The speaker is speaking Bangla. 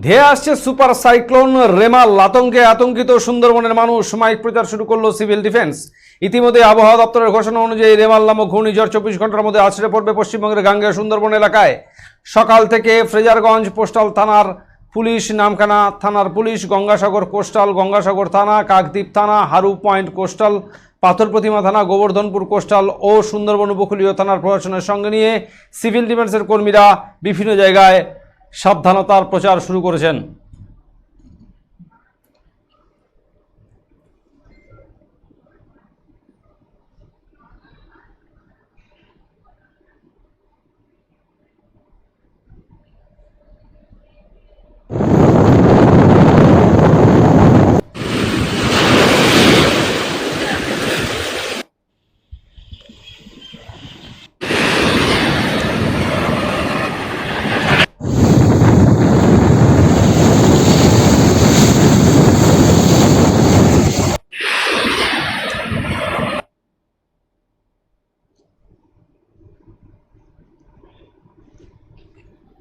ধেয়ে আসছে সুপার সাইক্লোন রেমাল। আতঙ্কে আতঙ্কিত সুন্দরবনের মানুষ। মাইক প্রচার শুরু করলো সিভিল ডিফেন্স। ইতিমধ্যে আবহাওয়া দপ্তরের ঘোষণা অনুযায়ী রেমাল নামক ঘূর্ণিঝড় 24 ঘন্টার মধ্যে আছড়ে পড়বে পশ্চিমবঙ্গের গাঙ্গেয় সুন্দরবন এলাকায়। সকাল থেকে ফ্রেজারগঞ্জ পোস্টাল থানার পুলিশ, নামখানা থানার পুলিশ, গঙ্গাসাগর কোস্টাল গঙ্গাসাগর থানা, কাকদ্বীপ থানা, হারু পয়েন্ট কোস্টাল, পাথর প্রতিমা থানা, গোবর্ধনপুর কোস্টাল ও সুন্দরবন উপকূলীয় থানার প্রশাসনের সঙ্গে নিয়ে সিভিল ডিফেন্সের কর্মীরা বিভিন্ন জায়গায় সাবধানতার প্রচার শুরু করেছেন।